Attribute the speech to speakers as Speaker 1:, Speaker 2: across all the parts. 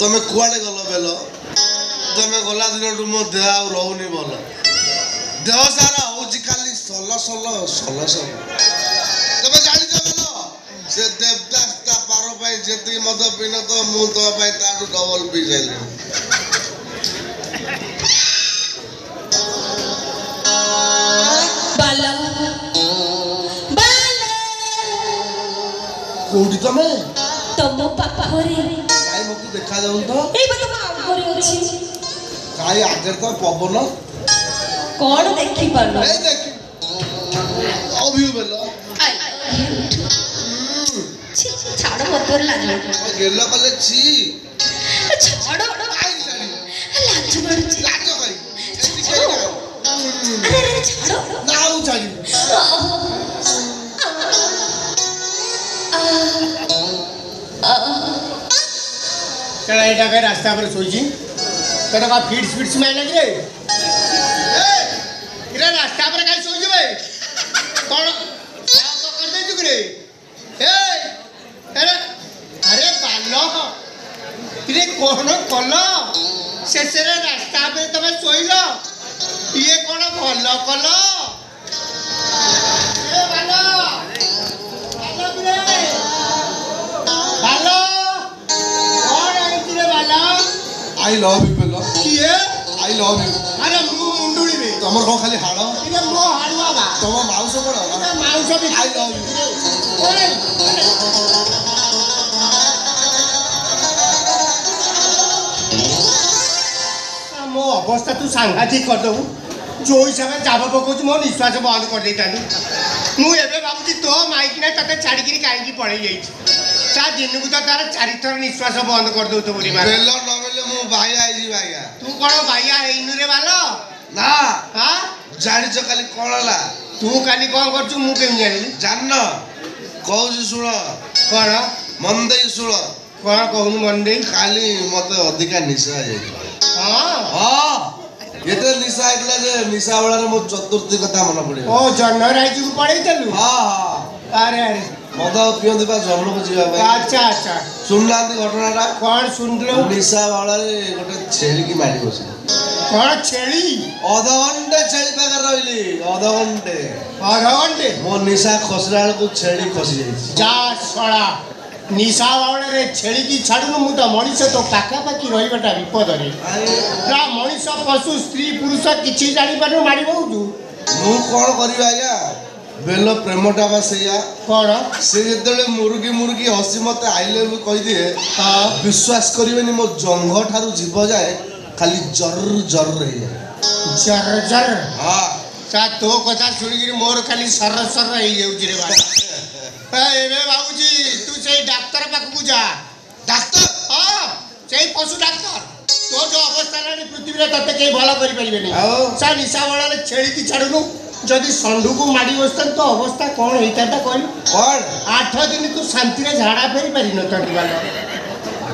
Speaker 1: ତମେ କୁଆଡ଼େ ଗଲ ବେଲ? ତମେ ଗଲା ଦିନଠୁ ମୋ ଦେହ ଆଉ ରହୁନି ଭଲ। ଦେହ ସାରା ହଉଛି ଖାଲି ସଲ ସଲ ସଲ ସଲ। ତମେ ଜାଣିଛ ବେଲ ସେ ଦେବଦାସ ତା ପାର ପାଇଁ ଯେତିକି ମଦ ପିଇନ ତ ମୁଁ ତୋ ପାଇଁ ତାଠୁ ଡବଲ ପିଇ ସାରିଲିଣି। କୋଉଠି ତମେ?
Speaker 2: ତମ ପାପା ଘରେ।
Speaker 1: କାଇଁ ମତେ ଦେଖା ଯାଉନି ତ?
Speaker 2: ଏଇ ବା ତମ ଆଗରେ ଅଛି।
Speaker 1: କାଇଁ ଆଗରେ ତ ପବନ।
Speaker 2: କଣ ଦେଖି ପାରୁନ?
Speaker 1: ଏଇ ଦେଖି ଅଭିଉ ବେଲ।
Speaker 2: ଛାଡ ମତେ ଲାଜ
Speaker 1: ଗେଲ କଲେ छी।
Speaker 2: ଛାଡ
Speaker 1: କାଇଁ ଛାଡ଼ିବି?
Speaker 2: ଲାଜ ମାଡୁଛି।
Speaker 1: ଲାଜ କାଇଁ?
Speaker 2: ଆରେ ଛାଡ
Speaker 1: ନା ମୁଁ ଛାଡ଼ିବି।
Speaker 3: तेरा एटा के रास्ता पर सोईची तेरा का फिट्स फिट्स में लग रे इरा रास्ता पर काई सोईची बे कौन तो कर दे चुकरे ए अरे अरे बालो इरे कौन कलो शेषरे रास्ता पे तमे सोईलो ये कौन भलो कलो ए बालो बालो बिरे बालो
Speaker 1: I love you बेल।
Speaker 3: किए
Speaker 1: I love you।
Speaker 3: अरे मुंडुली में
Speaker 1: तमर को खाली हाड़
Speaker 3: इने मो हाड़वा बा
Speaker 1: तम माउस कोन
Speaker 3: इने माउस भी
Speaker 1: I love you।
Speaker 3: मो अवस्था तू सांघातिक कर दऊ जो हिसाब जाब पकोच मो निश्वास बंद कर देतानी मु एबे बाबूजी तो माइक ना तते छाड़ी की काई की पड़े जाई सा दिन को तार चारि थर निश्वास बंद कर दऊ तो बुरी मार
Speaker 1: बेल न बेले मु भाई आइजी भाईया
Speaker 3: तू कोन भाईया हेइनु रे बालो
Speaker 1: ना
Speaker 3: हां
Speaker 1: जानिछ खाली कोनला
Speaker 3: तू काली कोन करछु मु केम जानि
Speaker 1: जान्न कहू सुन
Speaker 3: कोन
Speaker 1: मंदे सुन
Speaker 3: कोन कहू मंदे
Speaker 1: खाली मते अधिका निशा जाई
Speaker 3: हां
Speaker 1: हां एते निशा आइला जे निशा वाला रे मो चतुर्थी कथा मन पड़े
Speaker 3: ओ जन्न राइजु को पड़े चलू
Speaker 1: हां हां
Speaker 3: अरे अरे
Speaker 1: मद पियंदी बा जन्न को जीवा भाई
Speaker 3: अच्छा अच्छा
Speaker 1: सुनलांती घटनाटा
Speaker 3: कौन सुनलो
Speaker 1: निशा वाला रे गोटे छेली की मारी बसी
Speaker 3: कौन छेली
Speaker 1: अध घंटे छेली पाकर रहिली अध घंटे
Speaker 3: मो
Speaker 1: निशा खसला को छेली खसी जाई
Speaker 3: जा सड़ा निशा बावळे रे छेली की छाडुनु मु तो मनिष तो पाका पाकी रहिबटा विपद रे रा मनिष पशु स्त्री पुरुष किछि जानि पानु मारी बहुजु
Speaker 1: मु कोन करबा आया बेल प्रेमटा बा सेया
Speaker 3: कोन
Speaker 1: से जेतले मुर्गी मुर्गी हसी मते आई लव यू कहि दिए विश्वास करिवेनी मो जंघ ठारू जीव जाए खाली जर जर रही
Speaker 3: जर जर
Speaker 1: हां
Speaker 3: सा तो कथा सुनिगिरी मोर खाली सर सर रही जाउजी रे बा एबे बाबूजी तू सेई डाक्टर पाखु जा
Speaker 1: डाक्टर
Speaker 3: हां सेई पशु डाक्टर तो जो अवस्था रानी पृथ्वी रे तते के भला करि परिबेनी सा निशा वाला छेली की छाडुनु जदि संडू को माड़ी बसतन तो अवस्था कौन होता कहलु
Speaker 1: कौन
Speaker 3: 8 दिन तू शांति रे झाड़ा फेरी पारि न तंटी वाला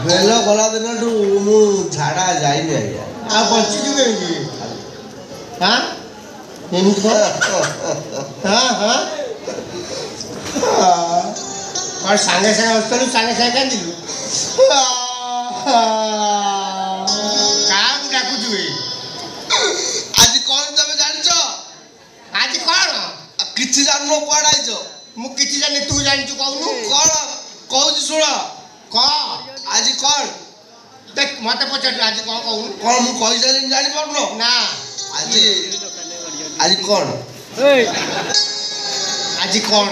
Speaker 1: बेल गला दिन टू मु झाड़ा जाई नै आया
Speaker 3: आ बंची जुगे हां एमती को हां हां और संगे संगे हस्तलु संगे संगे कांदिलु काम डाकु जुए
Speaker 1: आज कौन तबे जानिछो
Speaker 3: आज कोन
Speaker 1: किछि जाननो कोड आइछो
Speaker 3: मु किछि जानि तू जानिछु कहनु
Speaker 1: कोन कहू सुन
Speaker 3: क
Speaker 1: आज कौन
Speaker 3: देख मते पछट आज कोन कहनु
Speaker 1: कौन मु कहि जानि जानि परनो
Speaker 3: ना
Speaker 1: आज आज कौन
Speaker 3: आज कोन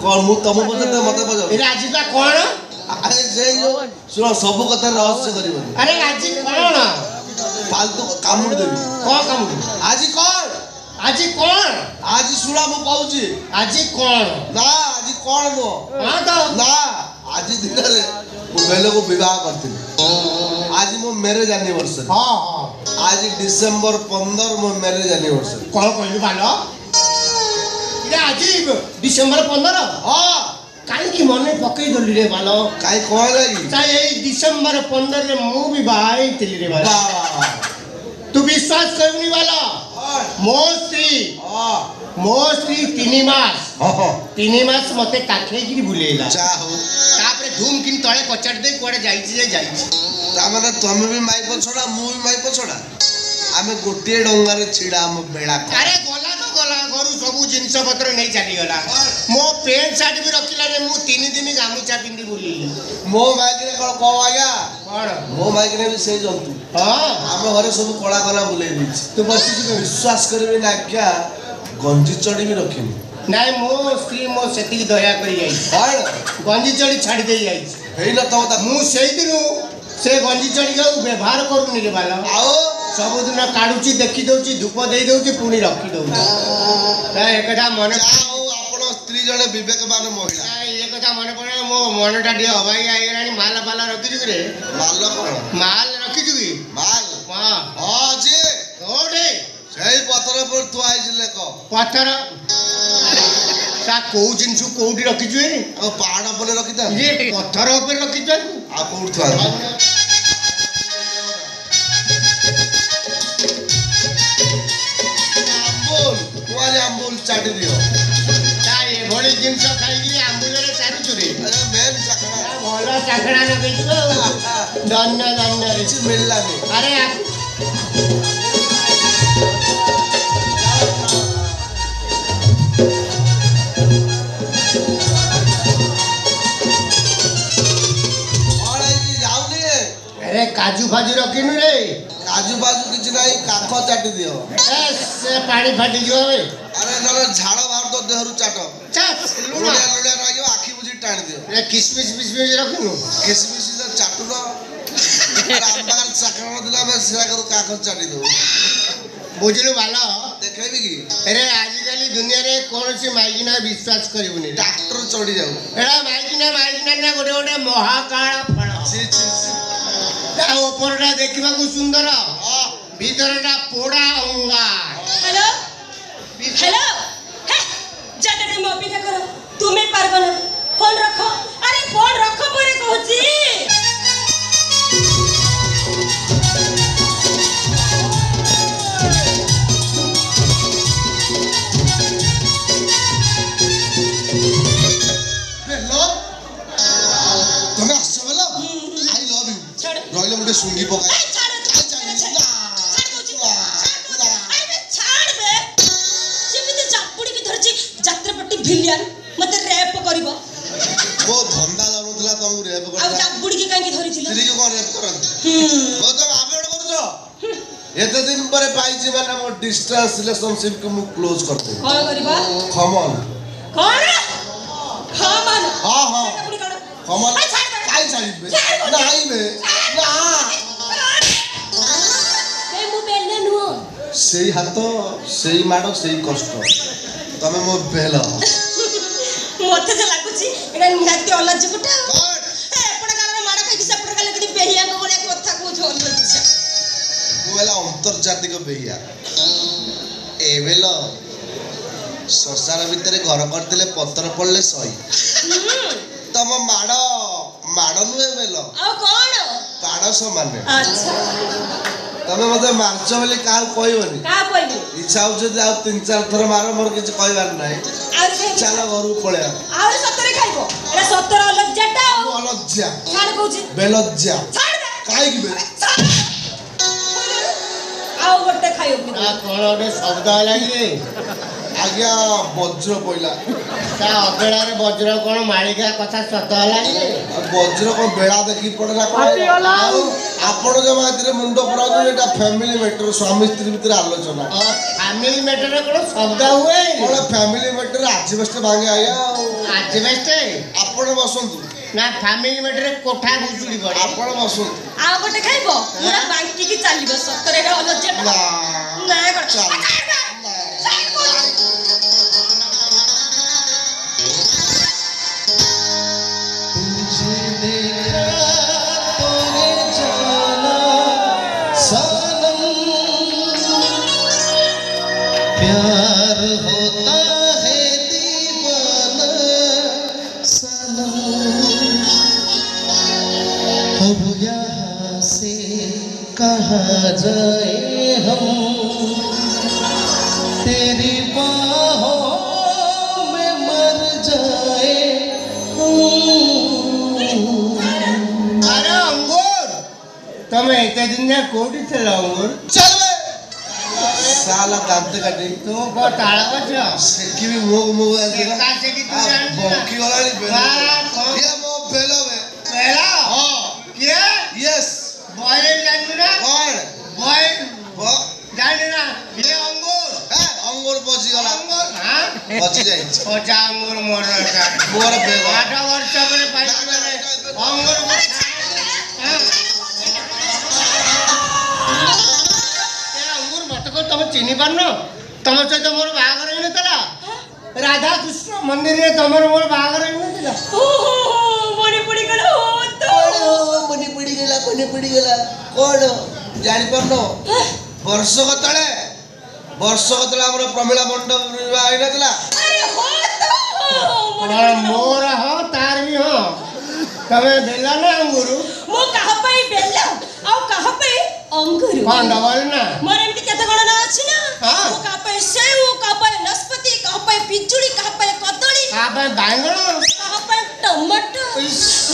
Speaker 1: कौन मु तम बजते मते बज
Speaker 3: ए आज का कोन
Speaker 1: अरे जे जो सुन सब कथा रहस्य करिवनी
Speaker 3: अरे आज कोन
Speaker 1: फालतू कामुड़ देबी
Speaker 3: को कामुड़
Speaker 1: आज कौन
Speaker 3: आज कोन
Speaker 1: आज सुना मु कहूची
Speaker 3: आज कोन
Speaker 1: ना आज कौन नो
Speaker 3: हां तो
Speaker 1: ना आज दिन रे मु बेलो को विवाह करथिली आज मो मैरिज एनिवर्सरी
Speaker 3: हां हां
Speaker 1: आज डिसेंबर 15 मो मैरिज एनिवर्सरी
Speaker 3: कोन कहलु बालो इरा आज डिसेंबर 15
Speaker 1: हां
Speaker 3: काई की मने पकई दली रे बालो
Speaker 1: काई कोन लागी
Speaker 3: चाहे ए डिसेंबर 15 रे मु भी बाई तिली रे बालो
Speaker 1: वाह
Speaker 3: तू विश्वास करनी वाला मो स्त्री 3 मास 3 मास मते काखे की बुलेला
Speaker 1: जा हो
Speaker 3: तापरे धूम किन तळे कचड़ दे कोड़े जाईची जे जाईची
Speaker 1: ତାମାନେ ତମେ ବି ମାଇପ ଛଡ଼ା ମୁଁ ବି ମାଇପ ଛଡ଼ା ଆମେ ଗୋଟିଏ ଡଙ୍ଗାରେ ଛିଡ଼ା ଆମ ବେଳା
Speaker 3: ଆରେ ଗଲା ତ ଗଲା ଘରୁ ସବୁ ଜିନିଷ ପତ୍ର ନେଇ ଚାଲିଗଲା ମୋ ପ୍ୟାଣ୍ଟ ସାର୍ଟ ବି ରଖିଲାନି ମୁଁ 3 ଦିନ ଗାମୁଛା ପିନ୍ଧି ବୁଲିଲି
Speaker 1: ମୋ ମାଇକିରେ କ'ଣ ଆଜ୍ଞା
Speaker 3: କ'ଣ
Speaker 1: ମୋ ମାଇକିରେ ବି ସେଇ ଜନ୍ତୁ
Speaker 3: ହଁ
Speaker 1: ଆମ ଘରେ ସବୁ କଳା କଳା ବୁଲେଇ ଦେଇଛି
Speaker 3: ତୁ ବସିଛୁ
Speaker 1: ବିଶ୍ୱାସ କରିବିନି ଆଜ୍ଞା ଗଞ୍ଜି ଚଢ଼ି ବି ରଖିନି
Speaker 3: ନାଇଁ ମୋ ସ୍ତ୍ରୀ ମୋ ସେତିକି ଦୟା କରି ଯାଇଛି
Speaker 1: କ'ଣ
Speaker 3: ଗଞ୍ଜି ଚଢ଼ି ଛାଡ଼ି ଦେଇ ଯାଇଛି
Speaker 1: ହେଇନଥିବ ତା
Speaker 3: ମୁଁ ସେଇଦିନୁ ସେ ଗଞ୍ଜି ଚଢ଼ିକି ଆଉ ବ୍ୟବହାର କରୁନି ରେ ବାଲ
Speaker 1: ଆଉ
Speaker 3: ସବୁଦିନ କାଢୁଛି ଦେଖି ଦଉଛି ଧୂପ ଦେଇ ଦଉଛି ପୁଣି ରଖି ଦଉଛି ଏକଥା ମନେ
Speaker 1: ଯାହା ହଉ ଆପଣ ସ୍ତ୍ରୀ ଜଣେ ବିବେକବାନ ମହିଳା
Speaker 3: ଏ କଥା ମନେ ପଡେ ମୋ ମନଟା ଟିକେ ଅବାଗିଆ ହେଇଗଲାଣି ମାଲ ଫାଲ ରଖିଛୁ କି ରେ
Speaker 1: ମାଲ କ'ଣ
Speaker 3: ମାଲ ରଖିଛୁ କି
Speaker 1: ମାଲ
Speaker 3: ହଁ
Speaker 1: ହଁ ଯେ
Speaker 3: କୋଉଠି
Speaker 1: ସେଇ ପଥର ଉପରେ ଥୁଆ ହେଇଛି ଲେଖ
Speaker 3: ପଥର ତା କୋଉ ଜିନିଷ କୋଉଠି ରଖିଛୁ ଏ
Speaker 1: ଆଉ ପାହାଡ଼ ଉପରେ ରଖିଥା
Speaker 3: ଇଏ ପଥର ଉପରେ ରଖିଛୁ
Speaker 1: ଆଉ କୋଉଠି ଥୁଆ ଆମ୍ବୁଲ ଚାଟି ଦିଅ
Speaker 3: ତା ଏଭଳି ଜିନିଷ ଖାଇକି ଆମ୍ବୁଲରେ ଚାରୁଛୁ ରେ
Speaker 1: ମେନ୍ ଚାକଣା
Speaker 3: ଭଲ ଚାକଣା ଲଗେଇଛୁ ଧନ୍ୟ ଧନ୍ୟ
Speaker 1: କିଛି ମିଳିଲାନି
Speaker 3: ଆରେ ଆରେ କାଜୁ ଫାଜୁ ରଖିନୁ ରେ
Speaker 1: କାଜୁ ବାଜୁ କିଛି ନାହିଁ କାଠ ଚାଟି ଦିଅ
Speaker 3: ସେ ପାଣି ଫାଟିଯିବ ବେ
Speaker 1: ଆରେ ନହେଲେ ଝାଳ ବାହାର ତ ଦେହରୁ ଚାଟ ଲୁଣିଆ ଲୁଣିଆ ରହିବ ଆଖି ବୁଝି ଟାଣି ଦିଅ
Speaker 3: କିସମିସ ଫିସମିସ ରଖିନୁ
Speaker 1: କିସମିସ ଚାଟୁନ ରାମବାଗାନ ଚାକଣ ଦେଲା ଆମେ ସେରା କରୁ କାଠ ଚାଟି ଦଉ
Speaker 3: ବୁଝିଲୁ ଭଲ
Speaker 1: ଦେଖେଇବି କି
Speaker 3: ଆରେ ଆଜିକାଲି ଦୁନିଆରେ କୌଣସି ମାଇକିନା ବିଶ୍ୱାସ କରିବୁନି
Speaker 1: ଟ୍ରାକ୍ଟର ଚଢି ଯାଉ
Speaker 3: ଏଟା ମାଇକିନା ନା ଗୋଟେ ଗୋଟେ ମହାକାଳ ଫଳ ତା ଉପରଟା ଦେଖିବାକୁ ସୁନ୍ଦର ଭିତରଟା ପୋଡ଼ା ଅଙ୍ଗା
Speaker 2: হ্যালো হ্যালো যাতে তুমি অপেক্ষা করো তুমি পারবে না ফোন রাখো আরে ফোন রাখো পরে কହୁছি
Speaker 1: ତମେ ଆସିଛ ବେଲ ଆଇ ଲଭ୍ ୟୁ ରହିଲେ ଗୋଟେ ଶୁଙ୍ଗି ପକାଏ
Speaker 2: ভিলিয়ান মতে রেপ করিব
Speaker 1: ମୋ ଧନ୍ଦା ଲାଗୁଥିଲା ତମକୁ ରେପ୍
Speaker 2: ଆଉ
Speaker 1: କରିଥିଲା
Speaker 2: ଜାବୁଡି କି କାହିଁକି ଧରିଥିଲେ
Speaker 1: ସ୍ତ୍ରୀକୁ କ'ଣ ରେପ୍ କରନ୍ତି ଓ ତମେ ଆବେଦନ କରୁଛ ଏତେ ଦିନ ପରେ ପାଇଛି ମାନେ ମୋ ଡିଷ୍ଟାନ୍ସ ରିଲେସନସିପକୁ ମୁଁ କ୍ଲୋଜ୍ କରିଦେବି
Speaker 2: କଣ କରିବ
Speaker 1: ଖମନ
Speaker 2: କଣ ଖମନ
Speaker 1: ହଁ ହଁ
Speaker 2: ଜାବୁଡି କଣ
Speaker 1: ଖମନ କାଇଁ ଛାଡ଼ିବେ ନାଇଁ ବେ ନା
Speaker 2: ମୁଁ ବେଲେ ନୁହ
Speaker 1: ସେଇ ହାତ ସେଇ ମାଡ଼ ସେଇ କଷ୍ଟ ତମେ ମୋ ବେଲ
Speaker 2: ମତେ ଯେ ଲାଗୁଛି ଏଟା ନିହାତି ଅଲଜ୍ଜ ଗୋଟେ ଏପଟ ଗାଲରେ ମାଡ଼ ଖାଇକି ସେପଟ ଗାଲରେ ଯଦି ବେହିଆଙ୍କ ଭଳିଆ କଥା କହୁଛ ଅଲଜ୍ଜ
Speaker 1: ମୁଁ ହେଲା ଅନ୍ତର୍ଜାତିକ ବେହିଆ ଏ ବେଲ ସଂସାର ଭିତରେ ଘର କରିଦେଲେ ପତ୍ର ପଡ଼ିଲେ ସହି ତମ ମାଡ଼ ନୁହେଁ ବେଲ
Speaker 2: ଆଉ କଣ
Speaker 1: ପାଡ଼ ସମାନ
Speaker 2: ଆଚ୍ଛା
Speaker 1: ତମେ ମତେ ମାରୁଛ ବୋଲି କାହାକୁ କହିବନି
Speaker 2: କାହା କହିବି
Speaker 1: ଇଚ୍ଛା ହଉଛି ଯଦି ଆଉ 3-4 ଥର ମାର ମୋର କିଛି କହିବାର ନାହିଁ ଚାଲ ଘରକୁ ପଳେଇବା
Speaker 2: ଆହୁରି ସତରେ ଖାଇବ ଏଟା ସତରେ ଅଲଜ୍ଜାଟା ଆଉ
Speaker 1: ଅଲଜ୍ଜା
Speaker 2: ଛାଡ଼ କହୁଛି
Speaker 1: ବେଲଜ୍ଜା
Speaker 2: ଛାଡ଼
Speaker 1: କାହିଁକି ବେ
Speaker 2: ଆଉ ଗୋଟେ ଖାଇବ
Speaker 3: କଣ ଗୋଟେ ଶବ୍ଦ ହେଲା କି
Speaker 1: ଆଜ୍ଞା ବଜ୍ର ପଇଲା
Speaker 3: ତା ଅବେଳାରେ ବଜ୍ର କଣ ମାଳିକା କଥା ସତ ହେଲା କି
Speaker 1: ବଜ୍ର କ'ଣ ବେଳା ଦେଖିକି ପଡେ ନା କ'ଣ ଆଉ ଆପଣ ଜମା ଏଥିରେ ମୁଣ୍ଡ ପୁରାଉଛନ୍ତି ଏଇଟା ଫ୍ୟାମିଲି ମ୍ୟାଟର ସ୍ୱାମୀ ସ୍ତ୍ରୀ ଭିତରେ ଆଲୋଚନା
Speaker 3: ଫ୍ୟାମିଲି ମ୍ୟାଟରରେ କଣ ଶବ୍ଦ ହୁଏ
Speaker 1: କ'ଣ ଫ୍ୟାମିଲି ମ୍ୟାଟର ଆଜବେଷ୍ଟ ଭାଙ୍ଗେ ଆଜ୍ଞା ଆଉ
Speaker 3: ଆଜବେଷ୍ଟ
Speaker 1: ଆପଣ ବସନ୍ତୁ
Speaker 3: ନା ଫ୍ୟାମିଲି ମ୍ୟାଟରରେ କୋଠା ଭୁଷୁଡ଼ି ପଡେ
Speaker 1: ଆପଣ ବସନ୍ତୁ
Speaker 2: ଆଉ ଗୋଟେ ଖାଇବ ପୁରା ବାଣ୍ଟିକି ଚାଲିବ ସତରେ ଏଟା ଅଲଜ୍ଜାଟା
Speaker 1: ନା
Speaker 2: ନା କଣ
Speaker 1: ଚାଲ
Speaker 4: प्यार होता है दीवाना सनम अब यहाँ से कहाँ जाए हम तेरी बाहों में मर जाए
Speaker 3: अरे अंगूर ତମେ ଏତେ ଦିନ କୋଉଠି ଥିଲ ଅଙ୍ଗୁର?
Speaker 1: चल बे साला दांत काटी
Speaker 3: ତୁ କଣ ତାଳ ଗଛ?
Speaker 1: सेकी भी मुग मुग
Speaker 3: ଏକା ସେଠି ତୁ ଜାଣିଛୁ ନା?
Speaker 1: बंकी वाला नहीं
Speaker 3: ବା, କଣ?
Speaker 1: ये मो बेलो में
Speaker 3: ବେଳ?
Speaker 1: हां
Speaker 3: କିଏ?
Speaker 1: यस
Speaker 3: ବୟ ଜାଣିଛୁ ନା?
Speaker 1: कौन
Speaker 3: ବୟ
Speaker 1: वो
Speaker 3: ଜାଣିଛୁ ନା? ଇଏ ଅଙ୍ଗୁର।
Speaker 1: है अंगूर पची गला
Speaker 3: ଅଙ୍ଗୁର? ହାଁ?
Speaker 1: पची जाई
Speaker 3: ପଚା ଅଙ୍ଗୁର ମୋର ଦରକାର।
Speaker 1: मोर बेलो
Speaker 3: 8 ବର୍ଷ ପରେ ପାଇଛି ମାନେ ଅଙ୍ଗୁର ଅଙ୍ଗୁର ମତେ କହ ତମେ ଚିହ୍ନି ପାରୁନ? ତମ ସହିତ ମୋର ବାହାଘର ହେଇନଥିଲା? ରାଧା କୃଷ୍ଣ ମନ୍ଦିରରେ ତମର ମୋର ବାହାଘର ହେଇନଥିଲା?
Speaker 2: ମନେ ପଡ଼ିଗଲା ତ
Speaker 1: मनी पड़ी गला कोन जानि परनो वर्ष कतळे हमर प्रमिला मंडप आइ नतला
Speaker 2: अरे हो तो
Speaker 3: କଣ ମୋର ହଁ ତାର ବି ହଁ। ତମେ ବେଲ ନା ଅଙ୍ଗୁର?
Speaker 2: ମୁଁ କାହା ପାଇଁ ବେଲ ଆଉ କାହା ପାଇଁ ଅଙ୍ଗୁର
Speaker 3: କଣ ଡବଲ ନା?
Speaker 2: ମୋର ଏମିତି କେତେ ଗଣନା ଅଛି ନା
Speaker 3: ହଁ।
Speaker 2: ମୁଁ କାହା ପାଇଁ ସେଉ କାହା ପାଇଁ ନାସପାତି କାହା ପାଇଁ ପିଜୁଳି କାହା ପାଇଁ କଦଳୀ
Speaker 3: କାହା ପାଇଁ ବାଇଗଣ?
Speaker 2: କାହା ପାଇଁ ଟମାଟୋ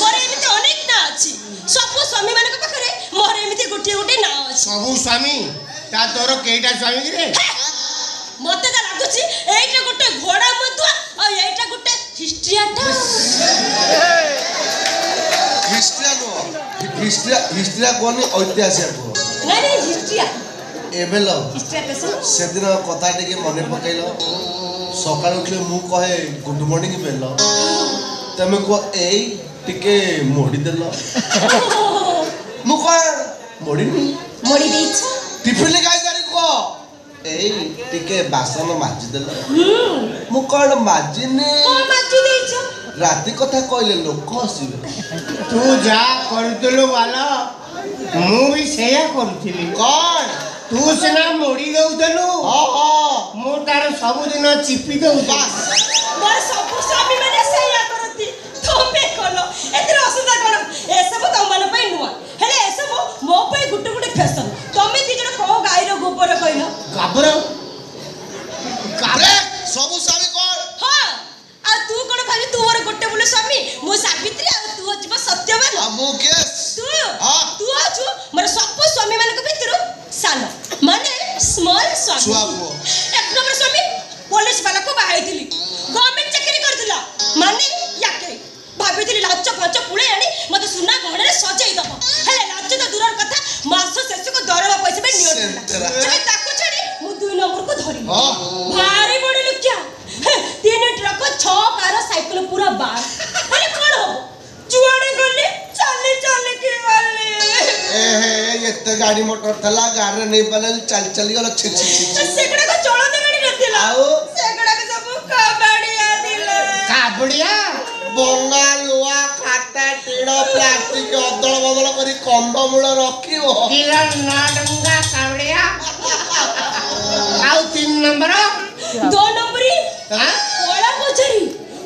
Speaker 2: ମୋର ଏମିତି ଅନେକ ନାଁ ଅଛି ସବୁ ସ୍ୱାମୀ ମାନଙ୍କ ପାଖରେ ମୋର ଏମିତି ଗୋଟିଏ ଗୋଟିଏ ନାଁ ଅଛି
Speaker 3: ସବୁ ସ୍ୱାମୀ? ତା ତୋର କେଇଟା ସ୍ୱାମୀ କିରେ?
Speaker 2: ମତେ ତ ଲାଗୁଛି ଏଇଟା ଗୋଟେ ଘୋଡ଼ା ମଧୁଆ ଆଉ ଏଇଟା ଗୋଟେ ହିଷ୍ଟ୍ରିଆଟା
Speaker 1: हिस्ट्रिया कोनी ऐतिहासिक को
Speaker 2: ନାଇଁ ନାଇଁ ହିଷ୍ଟ୍ରିଆ
Speaker 1: एबेल
Speaker 2: ହିଷ୍ଟ୍ରିଆଟା ଶୁଣ
Speaker 1: सेदिन कथा टिके मने पकेइलो सकाळ उठले मु कहे गुड मॉर्निंग बेल तमे को एई टिके मोडी देलो मु को मोडी नी
Speaker 2: ମୋଡ଼ି ଦେଇଛ
Speaker 1: टिफिन गाय जारी को एई टिके बासन माजी देलो मु कोन माजिनी
Speaker 2: କଣ ମାଜି ଦେଇଛ
Speaker 1: राति कथा कहले लोक हसिबे
Speaker 3: ତୁ ଯାହା କରୁଥିଲୁ ବାଲ ମୁଁ ବି ସେଇଆ କରୁଥିଲି।
Speaker 1: कोन
Speaker 3: ତୁ ସିନା ମୋଡ଼ି ଦଉଥିଲୁ ମୁଁ ତାର ସବୁଦିନ ଚିପି ଦଉଥିଲି।
Speaker 2: ମୋର ସବୁ ସ୍ୱାମୀ ମାନେ ସେଇଆ କରନ୍ତି ତମେ କଲ ଏଥିରେ ଅସୁବିଧା କଣ ଏସବୁ ତମମାନଙ୍କ ପାଇଁ ନୂଆ ହେଲେ ଏସବୁ ମୋ ପାଇଁ ଗୋଟେ ଗୋଟେ ଫ୍ୟାସନ ତମେ ଦି ଜଣ କୋଉ ଗାଈର ଗୋବର କହିଲ
Speaker 3: ଗାବର
Speaker 1: ब्रेक सबु सामी कोन
Speaker 2: ହଁ ଆଉ ତୁ କଣ ଭାବି ତୁ ମୋର ଗୋଟେ ବୋଲି ସ୍ୱାମୀ ମୁଁ ସାବିତ୍ରୀ ଆଉ ତୁ ହଯିବ ସତ୍ୟବାନ
Speaker 1: ଆମୁ କେସ୍
Speaker 2: ତୁ
Speaker 1: ହଁ।
Speaker 2: ତୁ ହଛୁ ମୋର ସବୁ ସ୍ୱାମୀ ମାନଙ୍କ ଭିତରୁ ସାନ ମାନେ ସ୍ମଲ ସ୍ୱାମୀ
Speaker 1: ଛୁଆ ପୁଅ।
Speaker 2: ଏକ ନମ୍ବର ସ୍ୱାମୀ ପୋଲିସ ବାଲାକୁ ବାହା ହେଇଥିଲି ଗଭର୍ଣ୍ଣମେଣ୍ଟ ଚାକିରି କରିଥିଲା ମାନେ ୟାକେ ଭାବିଥିଲି ଲାଞ୍ଚ ଫାଞ୍ଚ ପୁଳେଇ ଆଣି ମତେ ସୁନା ଗହଣାରେ ସଜେଇ ଦବ ହେଲେ ଲାଞ୍ଚ ତ ଦୂରର କଥା ମାସ ଶେଷକୁ ଦରମା ପଇସା ପାଇଁ
Speaker 1: ସେନ୍ତରା।
Speaker 2: ନିଅନ୍ତି ତାକୁ ଛାଡ଼ି ମୁଁ 2 ନମ୍ବରକୁ ଧରିଲି
Speaker 1: ହଁ।
Speaker 2: ଭାରି ବଡ ଲୁକିଆ 3 ଟ୍ରକ 6 କାର ସାଇକେଲ ପୁରା ବାର ହେଲେ କଣ ହବ जुआड़े गली चली चली की वाली
Speaker 1: ए हे एते गाड़ी मोटर थला गाड़ी नहीं पाले चल चली गलो छी छी छी
Speaker 2: सेकड़ा को चलो दे गाड़ी नथिला
Speaker 1: आओ
Speaker 2: सेकड़ा के सब कबाड़िया दिले
Speaker 3: କାବୁଡିଆ
Speaker 1: बंगा लुआ काटा टीड़ प्लास्टिक अदल बदल करी कंदमूल रखियो
Speaker 3: କିଲୋ 9 ଟଙ୍କା କାବୁଡିଆ ଆଉ 3 ନମ୍ବର
Speaker 2: 2 नंबरी
Speaker 3: ହାଁ
Speaker 2: कोला मजरी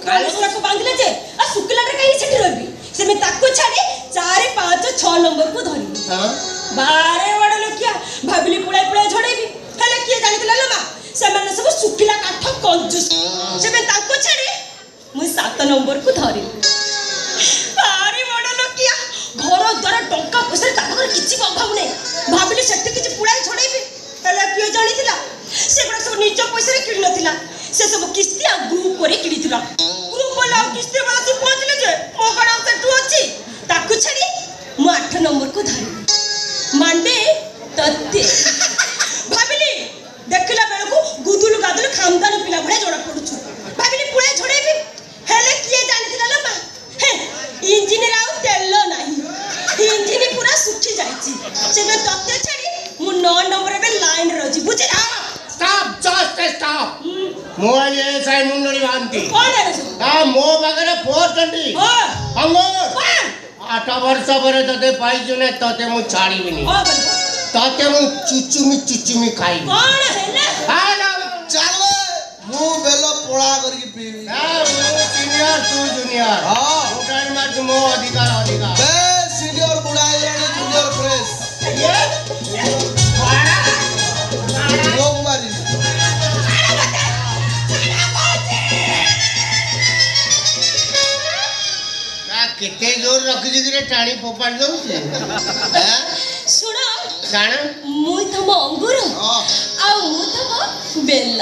Speaker 2: कालसरा को बांधले जे आ सुकला रे कहीं सेठी रहबी से मैं ताको छाडी 4 5 6 नंबर को धरी
Speaker 3: हां
Speaker 2: बारे बड़ लोकिया भाबिली पुळाई पुळाई झड़ेबी हेले किए जानितला लो मा से माने सब सुखिला काठ कंजूस से मैं ताको छाडी मु 7 नंबर को धरी बारे बड़ लोकिया घर द्वारा टंका पैसा ताकर किछि अभाव नै भाबिली सेठी किछि पुळाई झड़ेबी हेले किए जानितला से बड़ सब निज पैसा रे किन नथिला से सब किस्ती आ ग्रुप करे किनितला ग्रुप वाला किस्ती वाला से पहुंचले जे मो कण सेठू अछि ताकू छडी मु 8 नंबर को धरी मांडे तत्ते भाबिली देखला बेल को गुदुल गादुल खामदान पिला भळे जोड़ा पडुछु भाबिली पुळे झड़ेबी हेले किए जानितला ल मा हे इंजिन राउ तेल नाही इंजिन पूरा सुखी जाईची से मैं तत्ते छडी मु 9 नंबर बे लाइन रजी बुझे
Speaker 3: स्टॉप जस्ट स्टॉप ମୋ ଏ ସାଇ ମୁଣ୍ଡଳି ବାନ୍ତି
Speaker 2: कोण है रे
Speaker 3: ତା ମୋ ପାଖରେ 420
Speaker 2: ओ
Speaker 3: ଅଙ୍ଗୁର
Speaker 2: कोण
Speaker 3: 8 ବର୍ଷ ପରେ ତତେ ପାଇଛୁ ନା ତତେ ମୁଁ ଛାଡ଼ିବିନି
Speaker 2: ओ बल
Speaker 3: ତତେ ମୁଁ ଚୁଚୁମି ଖାଇବି
Speaker 2: कोण हैला
Speaker 3: ହାଲୋ
Speaker 1: चल मु बेलो पोळा करी पीबी
Speaker 3: ମୁଁ ସିନିୟର ତୁ ଜୁନିୟର
Speaker 1: हां
Speaker 3: ଗୋଟାଇ ମାର୍କ ମୋ ଅଧିକାର
Speaker 1: बे सीनियर बुढ़ा यानी जूनियर फ्रेश लोग मारी
Speaker 3: କେତେ ଜୋର ରଖିଛି କିରେ ଟାଣି ଫୋପାଡ଼ି ଦଉଛି
Speaker 2: ଶୁଣ
Speaker 3: କାଣ
Speaker 2: ମୁଁ ତମ ଅଙ୍ଗୁର ଆଉ ମୁଁ ତମ ବେଲ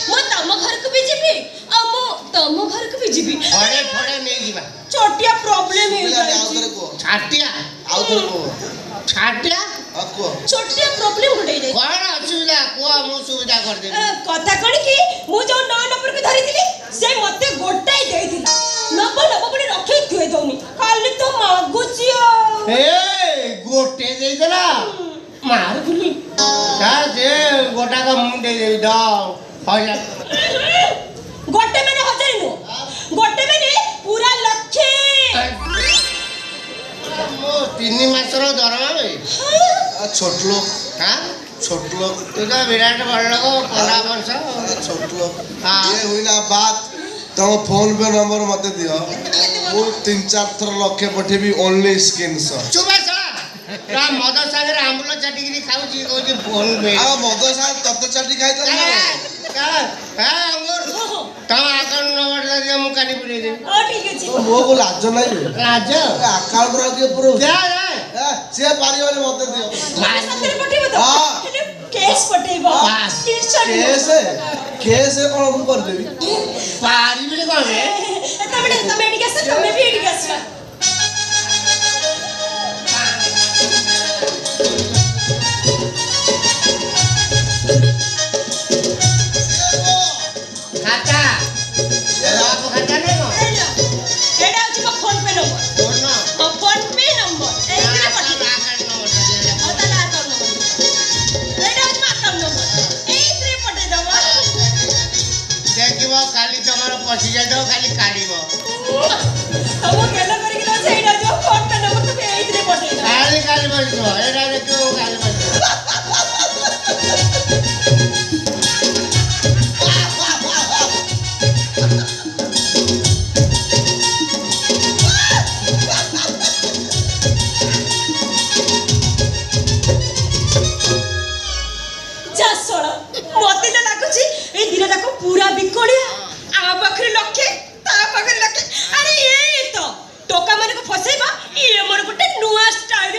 Speaker 2: ମୁଁ ତମ ଘରକୁ ବି ଯିବି ଆଉ ମୁଁ ତମ ଘରକୁ ବି ଯିବି
Speaker 3: ଫଡେ ଫଡେ ନେଇଯିବା
Speaker 2: ଛୋଟିଆ ପ୍ରୋବ୍ଲେମ
Speaker 1: ପିଲାଟି
Speaker 2: ହେଇଯାଇଛି
Speaker 1: ଆଉଥରେ କୁହ
Speaker 3: ଛାଟିଆ
Speaker 1: ଆଉଥରେ କୁହ
Speaker 3: ଛାଟିଆ
Speaker 1: କୁହ
Speaker 2: ଛୋଟିଆ ପ୍ରୋବ୍ଲେମ ଗୋଟେ ହେଇଯାଇଛି
Speaker 3: କଣ ଅସୁବିଧା କୁହ ମୁଁ ସୁବିଧା କରିଦେବି
Speaker 2: କଥା କଣ କି ମୁଁ ଯୋଉ 9 ନମ୍ବରକୁ ଧରିଥିଲି ସେ ମତେ ଗୋଟାଏ ଦେଇଥିଲା ନବ ପୁଣି ରଖେଇ ଥୁଏ ଦଉନି ଖାଲି ତ ମାଗୁଛି
Speaker 3: ଏ ଗୋଟେ ଦେଇଦେଲା ମାରୁଥିଲି ଯେ ଗୋଟାକ ମୁଁ ଦେଇଦେବି ଦ ହଜାର
Speaker 2: ଗୋଟେ ମାନେ 1000 ନୁହଁ ଗୋଟେ ମାନେ ପୁରା ଲକ୍ଷେ
Speaker 3: ମୋ 3 ମାସର ଦରମା ବେ
Speaker 1: छोट लोग
Speaker 3: हाँ
Speaker 1: छोट लोग
Speaker 3: तू तो विराट बड़ लोग 15 वर्ष
Speaker 1: छोट लोग
Speaker 3: हाँ।
Speaker 1: ये हुई ना बात तुम फोन पे नंबर मत दियो वो 3-4 थर लखे पठेबी ओनली स्क्रीनशॉट
Speaker 3: चुप है साला ता मद सागर आंबुल चाटिगिरी खाउची कहूची फोन पे
Speaker 1: आ मदो सा तत चाटी खाई त
Speaker 3: हां अंगूर ता अकाउंट नंबर दे मु कानी पुरे दे
Speaker 2: ठीक अछि
Speaker 1: मो को लाज नहीं
Speaker 3: राज
Speaker 1: अकाउंट रो के पुरो
Speaker 3: जा
Speaker 1: से पारिवाले मत दियो
Speaker 2: सତରେ पठेइबो तो
Speaker 1: हाँ।
Speaker 2: हेले केस पठेइबो
Speaker 3: बास।
Speaker 1: केस कौन हम कर देबी
Speaker 3: पारी बिले कोन रे
Speaker 2: तमे एडिके आस तमे भी एडिके आस
Speaker 3: खाता बाप खाता नहीं को
Speaker 2: एडा अछि को फोन पे नंबर
Speaker 3: फोन ना
Speaker 2: फोन पे नंबर एइकरे पठे
Speaker 3: अकाउंट नंबर दे
Speaker 2: होता ना अकाउंट नंबर एडा अछि अकाउंट नंबर एइकरे पठे दवा
Speaker 3: देखिबो खाली तमरो पसी जाय दो खाली काढिबो
Speaker 2: हम केला करी के से एडा जो फोन पे नंबर तो एइकरे पठे दवा
Speaker 3: खाली खाली बसबो एडा देखिबो खाली बसबो
Speaker 2: जा सोळा मते जे लागुची ए दिना जाको पूरा बिकोड़िया आ पाखरे लखे ता पाखरे लखे अरे ये तो टोका माने को फसेबा ये मोर गुटे नुआ स्टाइल